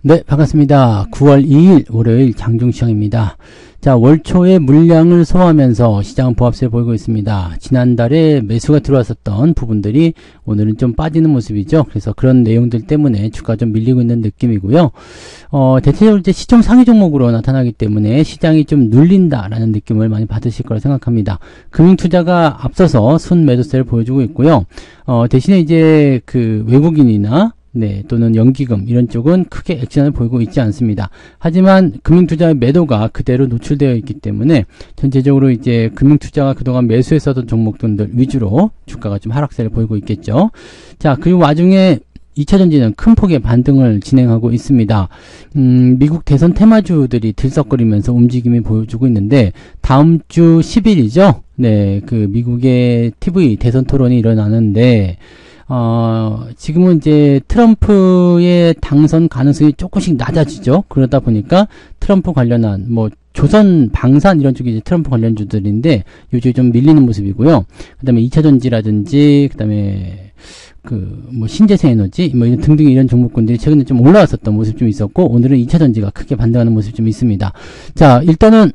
네, 반갑습니다. 9월 2일 월요일 장중시장입니다. 자, 월초에 물량을 소화하면서 시장은 보합세를 보이고 있습니다. 지난달에 매수가 들어왔었던 부분들이 오늘은 좀 빠지는 모습이죠. 그래서 그런 내용들 때문에 주가가 좀 밀리고 있는 느낌이고요. 대체적으로 이제 시총 상위 종목으로 나타나기 때문에 시장이 좀 눌린다라는 느낌을 많이 받으실 거라 생각합니다. 금융투자가 앞서서 순매도세를 보여주고 있고요. 대신에 이제 그 외국인이나 또는 연기금 이런 쪽은 크게 액션을 보이고 있지 않습니다. 하지만 금융투자의 매도가 그대로 노출되어 있기 때문에 전체적으로 이제 금융투자가 그동안 매수했었던 종목들 위주로 주가가 좀 하락세를 보이고 있겠죠. 자, 그리고 와중에 2차전지는 큰 폭의 반등을 진행하고 있습니다. 미국 대선 테마주들이 들썩거리면서 움직임이 보여주고 있는데 다음 주 10일이죠. 그 미국의 TV 대선 토론이 일어나는데 지금은 이제 트럼프의 당선 가능성이 조금씩 낮아지죠. 그러다 보니까 트럼프 관련한 조선 방산 이런 쪽이 이제 트럼프 관련주들인데 요즘에 좀 밀리는 모습이고요. 그 다음에 2차전지라든지 그 다음에 신재생 에너지 이런 등등 이런 종목군들이 최근에 좀 올라왔었던 모습 좀 있었고, 오늘은 2차전지가 크게 반등하는 모습 좀 있습니다. 자, 일단은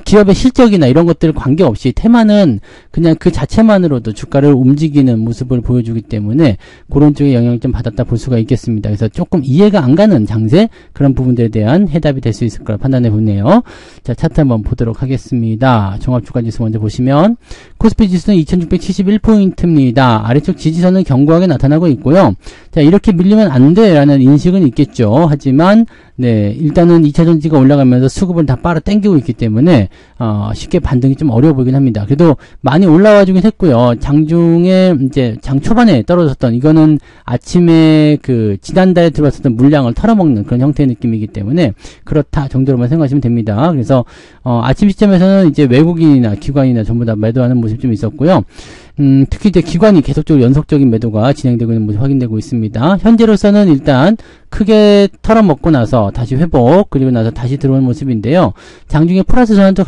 기업의 실적이나 이런 것들 관계없이 테마는 그냥 그 자체만으로도 주가를 움직이는 모습을 보여주기 때문에 그런 쪽에 영향을 좀 받았다 볼 수가 있겠습니다. 그래서 조금 이해가 안 가는 장세, 그런 부분들에 대한 해답이 될 수 있을 거라 판단해 보네요. 자, 차트 한번 보도록 하겠습니다. 종합주가지수 먼저 보시면 코스피 지수는 2671포인트입니다. 아래쪽 지지선은 견고하게 나타나고 있고요. 자, 이렇게 밀리면 안 돼라는 인식은 있겠죠. 하지만 일단은 2차전지가 올라가면서 수급을 다 빨아 당기고 있기 때문에 쉽게 반등이 좀 어려워 보이긴 합니다. 그래도 많이 올라와 주긴 했고요. 장중에 이제 장 초반에 떨어졌던 이거는 아침에 지난달에 들어왔었던 물량을 털어먹는 그런 형태의 느낌이기 때문에 그렇다 정도로만 생각하시면 됩니다. 그래서 아침 시점에서는 이제 외국인이나 기관이나 전부 다 매도하는 모습 좀 있었고요. 특히 이제 기관이 계속적으로 연속적인 매도가 진행되고 있는 모습 확인되고 있습니다. 현재로서는 일단 크게 털어먹고 나서 다시 회복, 그리고 나서 다시 들어오는 모습인데요. 장중에 플러스 전환도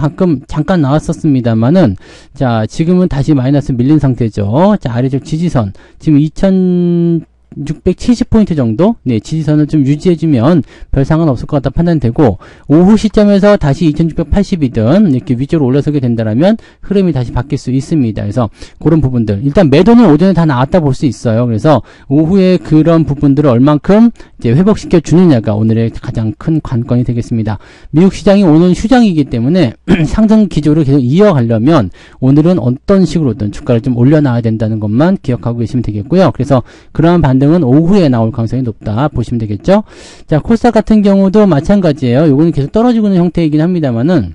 잠깐 나왔었습니다만은, 자, 지금은 다시 마이너스 밀린 상태죠. 자, 아래쪽 지지선, 지금 2670포인트 정도? 지지선을 좀 유지해주면 별 상관없을 것 같다 판단되고, 오후 시점에서 다시 2680이든 이렇게 위쪽으로 올라서게 된다면 흐름이 다시 바뀔 수 있습니다. 그래서 그런 부분들. 일단 매도는 오전에 다 나왔다 볼 수 있어요. 그래서 오후에 그런 부분들을 얼만큼 이제 회복시켜 주느냐가 오늘의 가장 큰 관건이 되겠습니다. 미국 시장이 오늘 휴장이기 때문에 상승 기조를 계속 이어가려면 오늘은 어떤 식으로든 주가를 좀 올려놔야 된다는 것만 기억하고 계시면 되겠고요. 그래서 그러한 반등은 오후에 나올 가능성이 높다 보시면 되겠죠. 자, 코스닥 같은 경우도 마찬가지예요. 요거는 계속 떨어지고 있는 형태이긴 합니다만은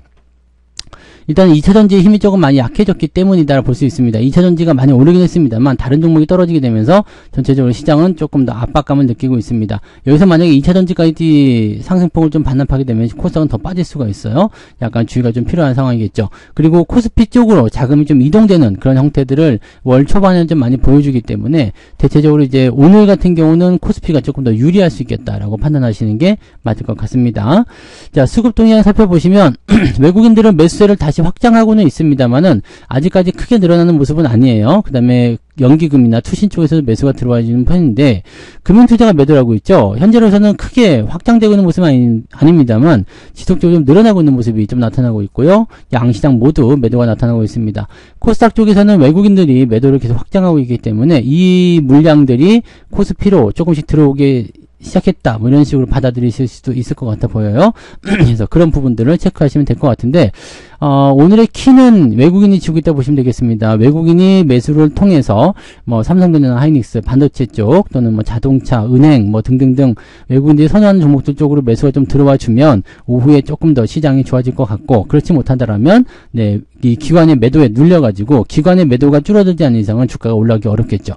일단 2차전지의 힘이 조금 많이 약해졌기 때문이다 볼 수 있습니다. 2차전지가 많이 오르긴 했습니다만 다른 종목이 떨어지게 되면서 전체적으로 시장은 조금 더 압박감을 느끼고 있습니다. 여기서 만약에 2차전지까지 상승폭을 좀 반납하게 되면 코스닥은 더 빠질 수가 있어요. 약간 주의가 좀 필요한 상황이겠죠. 그리고 코스피 쪽으로 자금이 좀 이동되는 그런 형태들을 월 초반에는 좀 많이 보여주기 때문에 대체적으로 이제 오늘 같은 경우는 코스피가 조금 더 유리할 수 있겠다라고 판단하시는 게 맞을 것 같습니다. 자, 수급 동향 살펴보시면 외국인들은 매수세를 다시 확장하고는 있습니다만은 아직까지 크게 늘어나는 모습은 아니에요. 그 다음에 연기금이나 투신 쪽에서도 매수가 들어와지는 편인데 금융투자가 매도를 하고 있죠. 현재로서는 크게 확장되고 있는 모습은 아닙니다만 지속적으로 좀 늘어나고 있는 모습이 좀 나타나고 있고요. 양시장 모두 매도가 나타나고 있습니다. 코스닥 쪽에서는 외국인들이 매도를 계속 확장하고 있기 때문에 이 물량들이 코스피로 조금씩 들어오게 시작했다 이런 식으로 받아들이실 수도 있을 것 같아 보여요. 그래서 그런 부분들을 체크하시면 될 것 같은데 오늘의 키는 외국인이 지고 있다 보시면 되겠습니다. 외국인이 매수를 통해서 삼성전자나 하이닉스, 반도체 쪽 또는 자동차, 은행 등등등 외국인들이 선호하는 종목들 쪽으로 매수가 좀 들어와 주면 오후에 조금 더 시장이 좋아질 것 같고, 그렇지 못한다라면 이 기관의 매도에 눌려가지고 기관의 매도가 줄어들지 않는 이상은 주가가 올라가기 어렵겠죠.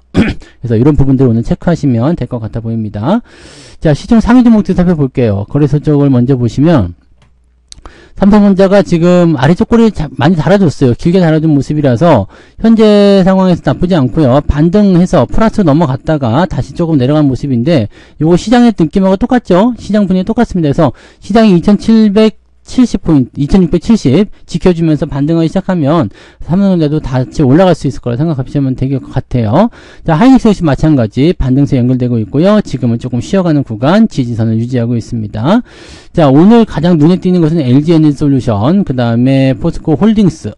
그래서 이런 부분들을 오늘 체크하시면 될 것 같아 보입니다. 자, 시총 상위 종목들 살펴볼게요. 거래소 쪽을 먼저 보시면 삼성전자가 지금 아래쪽 꼬리 많이 달아줬어요. 길게 달아준 모습이라서 현재 상황에서 나쁘지 않고요. 반등해서 플러스 넘어갔다가 다시 조금 내려간 모습인데 요거 시장의 느낌하고 똑같죠? 시장 분위기 똑같습니다. 그래서 시장이 2700 2670포인트, 2670 지켜주면서 반등하기 시작하면 삼성전자도 같이 올라갈 수 있을 거라 생각하시면 될 것 같아요. 자, 하이닉스 역시 마찬가지 반등세 연결되고 있고요. 지금은 조금 쉬어가는 구간 지지선을 유지하고 있습니다. 자, 오늘 가장 눈에 띄는 것은 LG에너지솔루션, 그 다음에 포스코 홀딩스,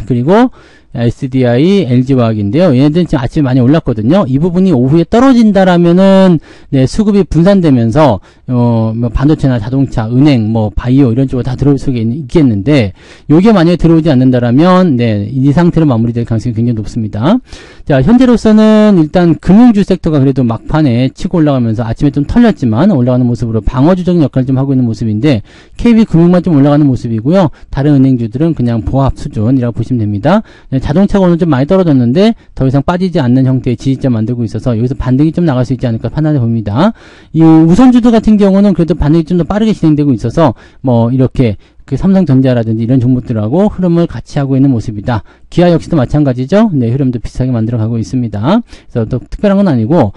그리고 SDI, LG화학인데요. 얘네들은 지금 아침에 많이 올랐거든요. 이 부분이 오후에 떨어진다라면은, 네, 수급이 분산되면서, 뭐 반도체나 자동차, 은행, 뭐, 바이오 이런 쪽으로 다 들어올 수 있겠는데, 요게 만약에 들어오지 않는다라면, 네, 이 상태로 마무리될 가능성이 굉장히 높습니다. 자, 현재로서는 일단 금융주 섹터가 그래도 막판에 치고 올라가면서 아침에 좀 털렸지만 올라가는 모습으로 방어주적인 역할을 좀 하고 있는 모습인데, KB금융만 좀 올라가는 모습이고요. 다른 은행주들은 그냥 보합 수준이라고 보시면 됩니다. 네, 자동차가 오늘 좀 많이 떨어졌는데 더 이상 빠지지 않는 형태의 지지점 만들고 있어서 여기서 반등이 좀 나갈 수 있지 않을까 판단해 봅니다. 이 우선주들 같은 경우는 그래도 반등이 좀 더 빠르게 진행되고 있어서 뭐 이렇게 그 삼성전자라든지 이런 종목들하고 흐름을 같이 하고 있는 모습이다. 기아 역시도 마찬가지죠. 네, 흐름도 비슷하게 만들어 가고 있습니다. 그래서 또 특별한 건 아니고,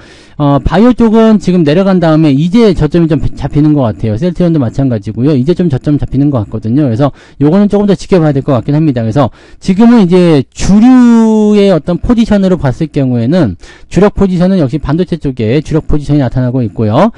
바이오 쪽은 지금 내려간 다음에 이제 저점이 좀 잡히는 것 같아요. 셀트리온도 마찬가지고요. 이제 좀 저점 잡히는 것 같거든요. 그래서 요거는 조금 더 지켜봐야 될 것 같긴 합니다. 그래서 지금은 이제 주류의 어떤 포지션으로 봤을 경우에는 주력 포지션은 역시 반도체 쪽에 주력 포지션이 나타나고 있고요.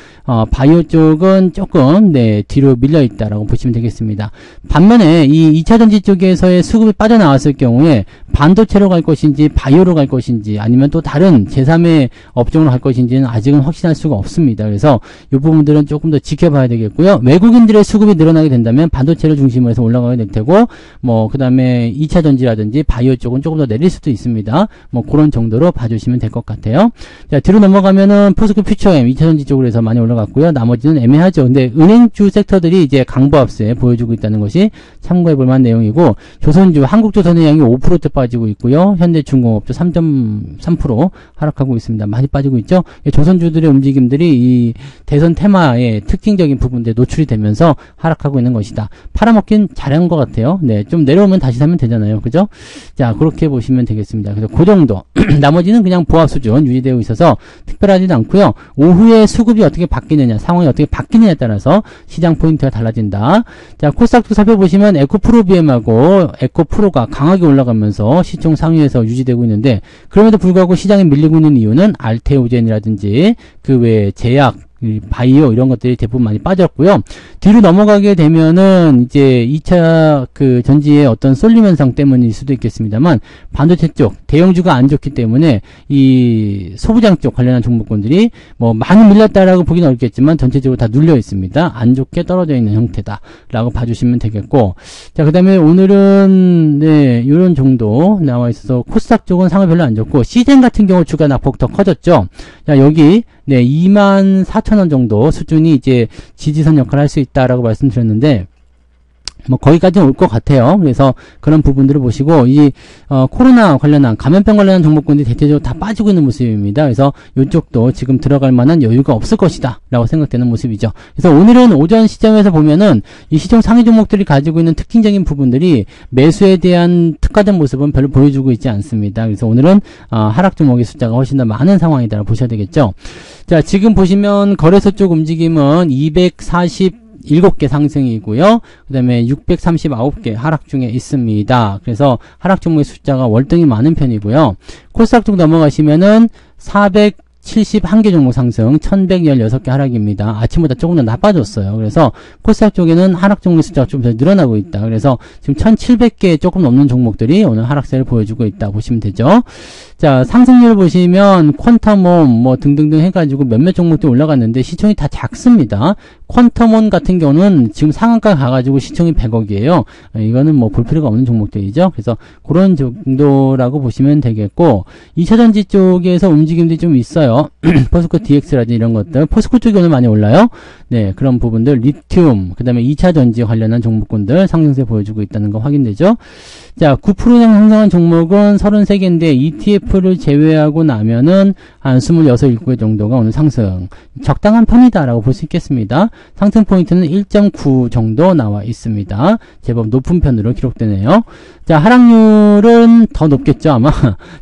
바이오 쪽은 조금, 네, 뒤로 밀려 있다라고 보시면 되겠습니다. 반면에 이 2차전지 쪽에서의 수급이 빠져나왔을 경우에 반도체로 갈 것인지 바이오로 갈 것인지 아니면 또 다른 제3의 업종으로 갈 것인지는 아직은 확신할 수가 없습니다. 그래서 이 부분들은 조금 더 지켜봐야 되겠고요. 외국인들의 수급이 늘어나게 된다면 반도체를 중심으로 해서 올라가게 될 테고, 뭐 그 다음에 2차전지라든지 바이오 쪽은 조금 더 내릴 수도 있습니다. 뭐 그런 정도로 봐주시면 될 것 같아요. 자, 뒤로 넘어가면은 포스코 퓨처엠 2차전지 쪽으로 해서 많이 올라갔고요. 나머지는 애매하죠. 근데 은행주 섹터들이 이제 강보합세 보여주고 있다는 것이 참고해 볼 만한 내용이고, 조선주, 한국조선의 양이 5% 빠지고 있고요. 현대중공업도 3.3% 하락하고 있습니다. 많이 빠지고 있죠. 조선주들의 움직임들이 이 대선 테마의 특징적인 부분들에 노출이 되면서 하락하고 있는 것이다. 팔아먹긴 잘한 것 같아요. 네, 좀 내려오면 다시 사면 되잖아요. 그죠? 자, 그렇게 보시면 되겠습니다. 그래서 그 정도. 나머지는 그냥 보합 수준 유지되고 있어서 특별하지도 않고요. 오후에 수급이 어떻게 바뀌느냐, 상황이 어떻게 바뀌느냐에 따라서 시장 포인트가 달라진다. 자, 코스닥도 살펴보시면 에코프로비엠하고 에코프로가 강하게 올라가면서 시총 상위에서 유지되고 있는데, 그럼에도 불구하고 시장에 밀리고 있는 이유는 알테오젠이라든지 그 외에 제약, 바이오 이런 것들이 대부분 많이 빠졌고요. 뒤로 넘어가게 되면은 이제 2차 그 전지의 어떤 쏠림 현상 때문일 수도 있겠습니다만, 반도체 쪽 대형주가 안 좋기 때문에 이 소부장 쪽 관련한 종목군들이 뭐 많이 밀렸다라고 보기는 어렵겠지만 전체적으로 다 눌려 있습니다. 안 좋게 떨어져 있는 형태다라고 봐주시면 되겠고, 자, 그다음에 오늘은 네, 이런 정도 나와 있어서 코스닥 쪽은 상황이 별로 안 좋고, 시젠 같은 경우 주가 낙폭 더 커졌죠. 자, 여기 네, 24,000원 정도 수준이 이제 지지선 역할을 할 수 있다라고 말씀드렸는데, 뭐 거기까지는 올 것 같아요. 그래서 그런 부분들을 보시고, 이 코로나 관련한 감염병 관련한 종목군들이 대체적으로 다 빠지고 있는 모습입니다. 그래서 이쪽도 지금 들어갈 만한 여유가 없을 것이다 라고 생각되는 모습이죠. 그래서 오늘은 오전 시점에서 보면은 이 시총 상위 종목들이 가지고 있는 특징적인 부분들이 매수에 대한 특화된 모습은 별로 보여주고 있지 않습니다. 그래서 오늘은 하락 종목의 숫자가 훨씬 더 많은 상황이다 보셔야 되겠죠. 자, 지금 보시면 거래소 쪽 움직임은 247개 상승이고요. 그 다음에 639개 하락 중에 있습니다. 그래서 하락 종목의 숫자가 월등히 많은 편이고요. 코스닥 쪽 넘어가시면은 471개 종목 상승, 1116개 하락입니다. 아침보다 조금 더 나빠졌어요. 그래서 코스닥 쪽에는 하락 종목 숫자가 좀 더 늘어나고 있다. 그래서 지금 1700개 조금 넘는 종목들이 오늘 하락세를 보여주고 있다 보시면 되죠. 자, 상승률 보시면 퀀텀홈 뭐 등등등 해가지고 몇몇 종목들이 올라갔는데 시총이 다 작습니다. 퀀텀홈 같은 경우는 지금 상한가 가가지고 시총이 100억이에요. 이거는 뭐 볼 필요가 없는 종목들이죠. 그래서 그런 정도라고 보시면 되겠고, 2차전지 쪽에서 움직임들이 좀 있어요. 포스코 DX라든지 이런 것들. 포스코 쪽이 오늘 많이 올라요. 네, 그런 부분들, 리튬, 그 다음에 2차전지 관련한 종목군들 상승세 보여주고 있다는 거 확인되죠. 자, 9% 상승한 종목은 33개인데 ETF를 제외하고 나면은 한 26, 7개 정도가 오늘 상승. 적당한 편이다라고 볼 수 있겠습니다. 상승 포인트는 1.9 정도 나와 있습니다. 제법 높은 편으로 기록되네요. 자, 하락률은 더 높겠죠, 아마.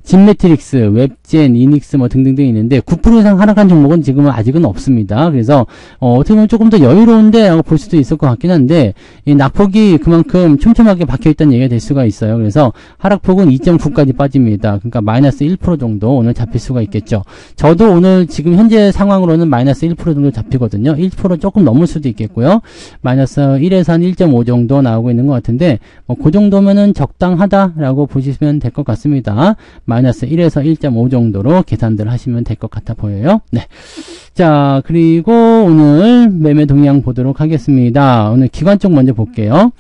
진매트릭스, 웹젠, 이닉스 뭐 등등등 있는데, 근데 9% 이상 하락한 종목은 지금은 아직은 없습니다. 그래서 어떻게 보면 조금 더 여유로운데 라고 볼 수도 있을 것 같긴 한데 이 낙폭이 그만큼 촘촘하게 박혀있다는 얘기가 될 수가 있어요. 그래서 하락폭은 2.9까지 빠집니다. 그러니까 마이너스 1% 정도 오늘 잡힐 수가 있겠죠. 저도 오늘 지금 현재 상황으로는 마이너스 1% 정도 잡히거든요. 1% 조금 넘을 수도 있겠고요. 마이너스 1에서 한 1.5 정도 나오고 있는 것 같은데 그 정도면은 적당하다라고 보시면 될 것 같습니다. 마이너스 1에서 1.5 정도로 계산들 하시면 될 것 같아 보여요. 네. 자, 그리고 오늘 매매 동향 보도록 하겠습니다. 오늘 기관 쪽 먼저 볼게요.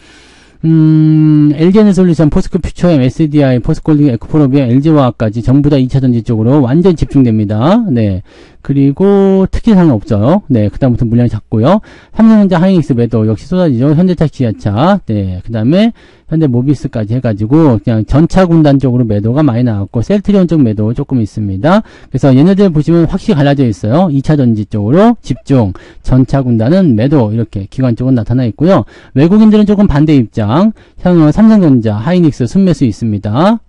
LG에너솔루션, 포스코 퓨처엠, SDI, 포스코홀딩, 에코프로비아, LG화학까지 전부 다 2차전지 쪽으로 완전 집중됩니다. 네. 그리고 특이사항은 없어요. 네. 그 다음부터 물량이 작고요. 삼성전자, 하이닉스 매도 역시 쏟아지죠. 현대차, 지하차. 네. 그 다음에 현대모비스까지 해가지고 그냥 전차 군단 쪽으로 매도가 많이 나왔고 셀트리온 쪽 매도 조금 있습니다. 그래서 얘네들 보시면 확실히 갈라져 있어요. 2차전지 쪽으로 집중, 전차 군단은 매도 이렇게 기관 쪽은 나타나 있고요. 외국인들은 조금 반대 입장. 삼성전자, 하이닉스 순매수 있습니다.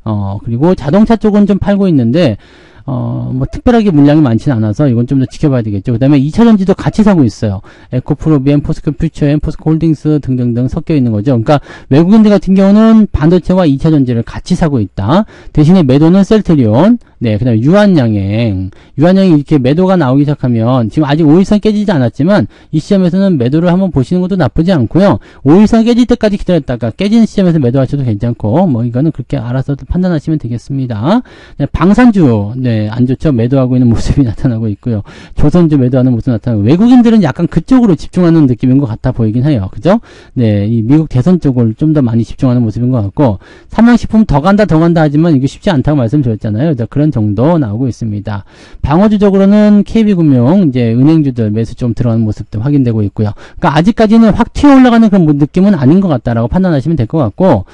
그리고 자동차 쪽은 좀 팔고 있는데 뭐 특별하게 물량이 많지는 않아서 이건 좀 더 지켜봐야 되겠죠. 그 다음에 2차전지도 같이 사고 있어요. 에코프로비엠, 포스코 퓨처엠, 포스코 홀딩스 등등등 섞여 있는 거죠. 그러니까 외국인들 같은 경우는 반도체와 2차전지를 같이 사고 있다. 대신에 매도는 셀트리온, 네, 그 다음에 유한양행 이렇게 매도가 나오기 시작하면 지금 아직 5일선 깨지지 않았지만 이 시점에서는 매도를 한번 보시는 것도 나쁘지 않고요. 5일선 깨질 때까지 기다렸다가 깨지는 시점에서 매도하셔도 괜찮고 뭐 이거는 그렇게 알아서 판단하시면 되겠습니다. 네, 방산주, 네, 안 좋죠. 매도하고 있는 모습이 나타나고 있고요. 조선주 매도하는 모습이 나타나고 외국인들은 약간 그쪽으로 집중하는 느낌인 것 같아 보이긴 해요. 그죠? 네, 이 미국 대선 쪽을 좀 더 많이 집중하는 모습인 것 같고 삼양식품 더 간다 하지만 이게 쉽지 않다고 말씀드렸잖아요. 그런 정도 나오고 있습니다. 방어주적으로는 KB금융, 이제 은행주들 매수 좀 들어가는 모습도 확인되고 있고요. 그러니까 아직까지는 확 튀어 올라가는 그런 느낌은 아닌 것 같다라고 판단하시면 될 것 같고,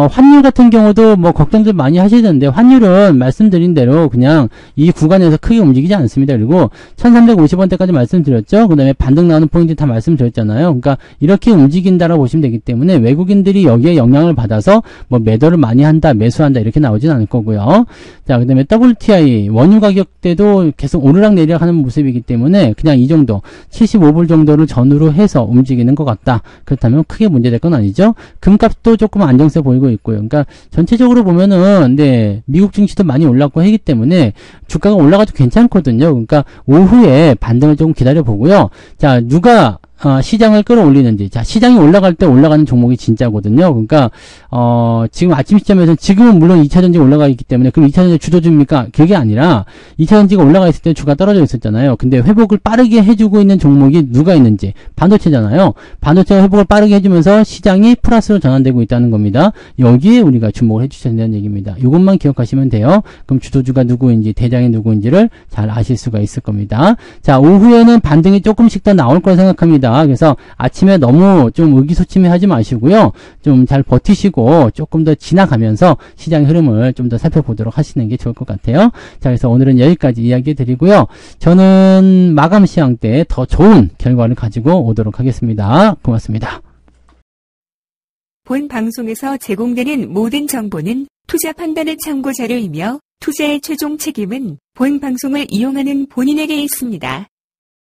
환율 같은 경우도 뭐 걱정들 많이 하시던데, 환율은 말씀드린 대로 그냥 이 구간에서 크게 움직이지 않습니다. 그리고 1350원대까지 말씀드렸죠. 그 다음에 반등 나오는 포인트 다 말씀드렸잖아요. 그러니까 이렇게 움직인다라고 보시면 되기 때문에 외국인들이 여기에 영향을 받아서 뭐 매도를 많이 한다, 매수한다 이렇게 나오진 않을 거고요. 자, 그 다음에 WTI 원유 가격대도 계속 오르락내리락 하는 모습이기 때문에 그냥 이 정도 75불 정도를 전후로 해서 움직이는 것 같다. 그렇다면 크게 문제될 건 아니죠. 금값도 조금 안정세 보이고 있고요. 그러니까 전체적으로 보면은 네, 미국 증시도 많이 올랐고 하기 때문에 주가가 올라가도 괜찮거든요. 그러니까 오후에 반등을 조금 기다려 보고요. 자, 누가 시장을 끌어올리는지. 자, 시장이 올라갈 때 올라가는 종목이 진짜거든요. 그러니까, 지금 아침 시점에서 지금은 물론 2차전지가 올라가 있기 때문에 그럼 2차전지 주도주입니까? 그게 아니라 2차전지가 올라가 있을 때 주가 떨어져 있었잖아요. 근데 회복을 빠르게 해주고 있는 종목이 누가 있는지. 반도체잖아요. 반도체가 회복을 빠르게 해주면서 시장이 플러스로 전환되고 있다는 겁니다. 여기에 우리가 주목을 해주셔야 된다는 얘기입니다. 이것만 기억하시면 돼요. 그럼 주도주가 누구인지, 대장이 누구인지를 잘 아실 수가 있을 겁니다. 자, 오후에는 반등이 조금씩 더 나올 거라 생각합니다. 그래서 아침에 너무 좀 의기소침해 하지 마시고요. 좀 잘 버티시고 조금 더 지나가면서 시장의 흐름을 좀 더 살펴보도록 하시는 게 좋을 것 같아요. 자, 그래서 오늘은 여기까지 이야기 드리고요. 저는 마감 시황 때 더 좋은 결과를 가지고 오도록 하겠습니다. 고맙습니다. 본 방송에서 제공되는 모든 정보는 투자 판단의 참고 자료이며 투자의 최종 책임은 본 방송을 이용하는 본인에게 있습니다.